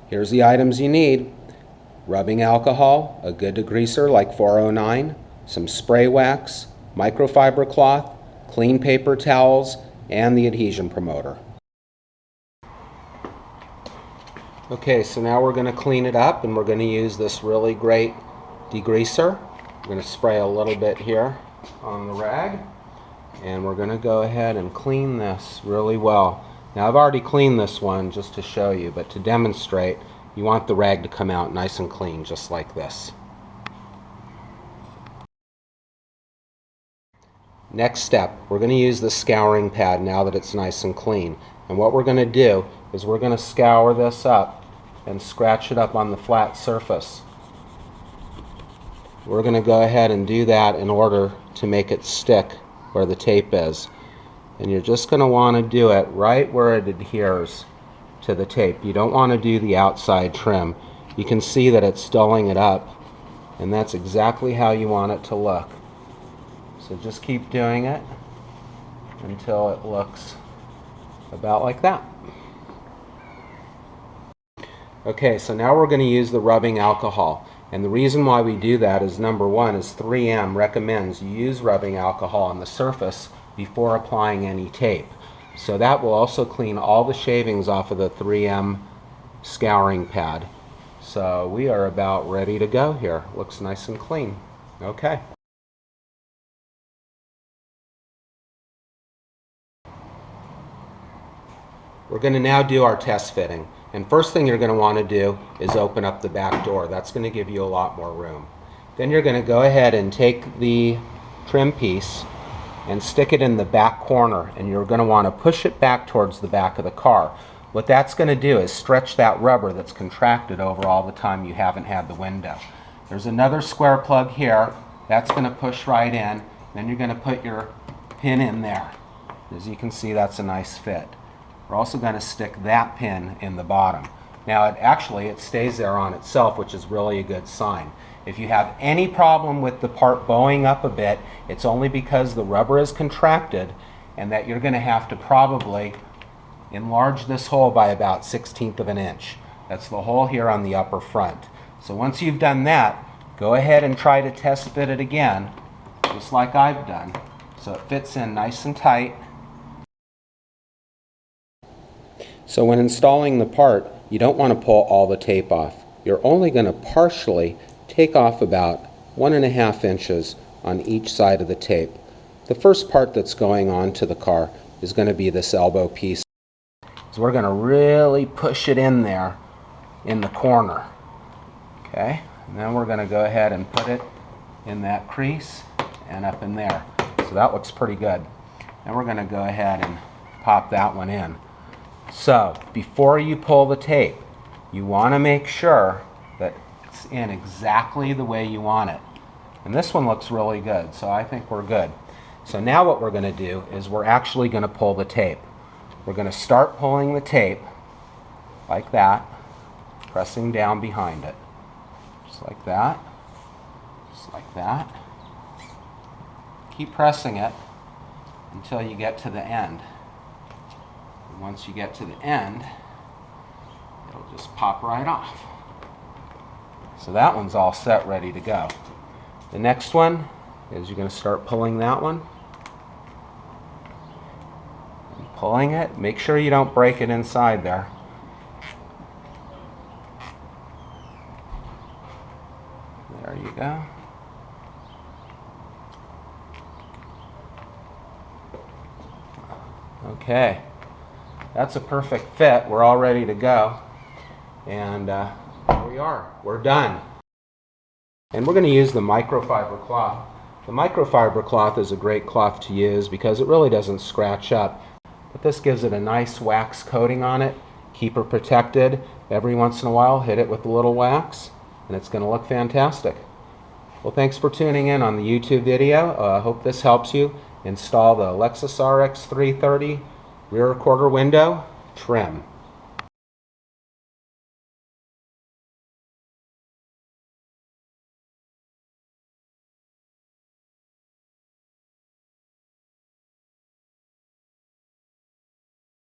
Here's the items you need: rubbing alcohol, a good degreaser like 409, some spray wax, microfiber cloth, clean paper towels, and the adhesion promoter. Okay, so now we're going to clean it up, and we're going to use this really great degreaser. We're going to spray a little bit here on the rag, and we're going to go ahead and clean this really well. Now I've already cleaned this one just to show you, but to demonstrate, you want the rag to come out nice and clean, just like this. Next step, we're going to use the scouring pad now that it's nice and clean. And what we're going to do is we're going to scour this up and scratch it up on the flat surface. We're going to go ahead and do that in order to make it stick where the tape is. And you're just going to want to do it right where it adheres to the tape. You don't want to do the outside trim. You can see that it's dulling it up, and that's exactly how you want it to look. So just keep doing it until it looks about like that. Okay, so now we're going to use the rubbing alcohol. And the reason why we do that is, number one, is 3M recommends you use rubbing alcohol on the surface before applying any tape. So that will also clean all the shavings off of the 3M scouring pad. So we are about ready to go here. Looks nice and clean. Okay. We're going to now do our test fitting. And first thing you're going to want to do is open up the back door. That's going to give you a lot more room. Then you're going to go ahead and take the trim piece and stick it in the back corner, and you're going to want to push it back towards the back of the car. What that's going to do is stretch that rubber that's contracted over all the time you haven't had the window. There's another square plug here. That's going to push right in. Then you're going to put your pin in there. As you can see, that's a nice fit. We're also going to stick that pin in the bottom. Now it stays there on itself, which is really a good sign. If you have any problem with the part bowing up a bit, it's only because the rubber is contracted, and that you're going to have to probably enlarge this hole by about 1/16 of an inch. That's the hole here on the upper front. So once you've done that, go ahead and try to test fit it again, just like I've done, so it fits in nice and tight. So when installing the part, you don't want to pull all the tape off. You're only going to partially take off about 1.5 inches on each side of the tape. The first part that's going on to the car is going to be this elbow piece. So we're going to really push it in there in the corner. Okay, and then we're going to go ahead and put it in that crease and up in there. So that looks pretty good. And we're going to go ahead and pop that one in. So before you pull the tape, you want to make sure that it's in exactly the way you want it. And this one looks really good, so I think we're good. So now what we're going to do is we're actually going to pull the tape. We're going to start pulling the tape like that, pressing down behind it. Just like that. Just like that. Keep pressing it until you get to the end. Once you get to the end, it'll just pop right off. So that one's all set, ready to go. The next one is you're going to start pulling that one. And pulling it. Make sure you don't break it inside there. There you go. Okay. That's a perfect fit. We're all ready to go. And here we are. We're done. And we're going to use the microfiber cloth. The microfiber cloth is a great cloth to use because it really doesn't scratch up. But this gives it a nice wax coating on it. Keep it protected. Every once in a while, hit it with a little wax, and it's going to look fantastic. Well, thanks for tuning in on the YouTube video. I hope this helps you install the Lexus RX 330 rear quarter window trim.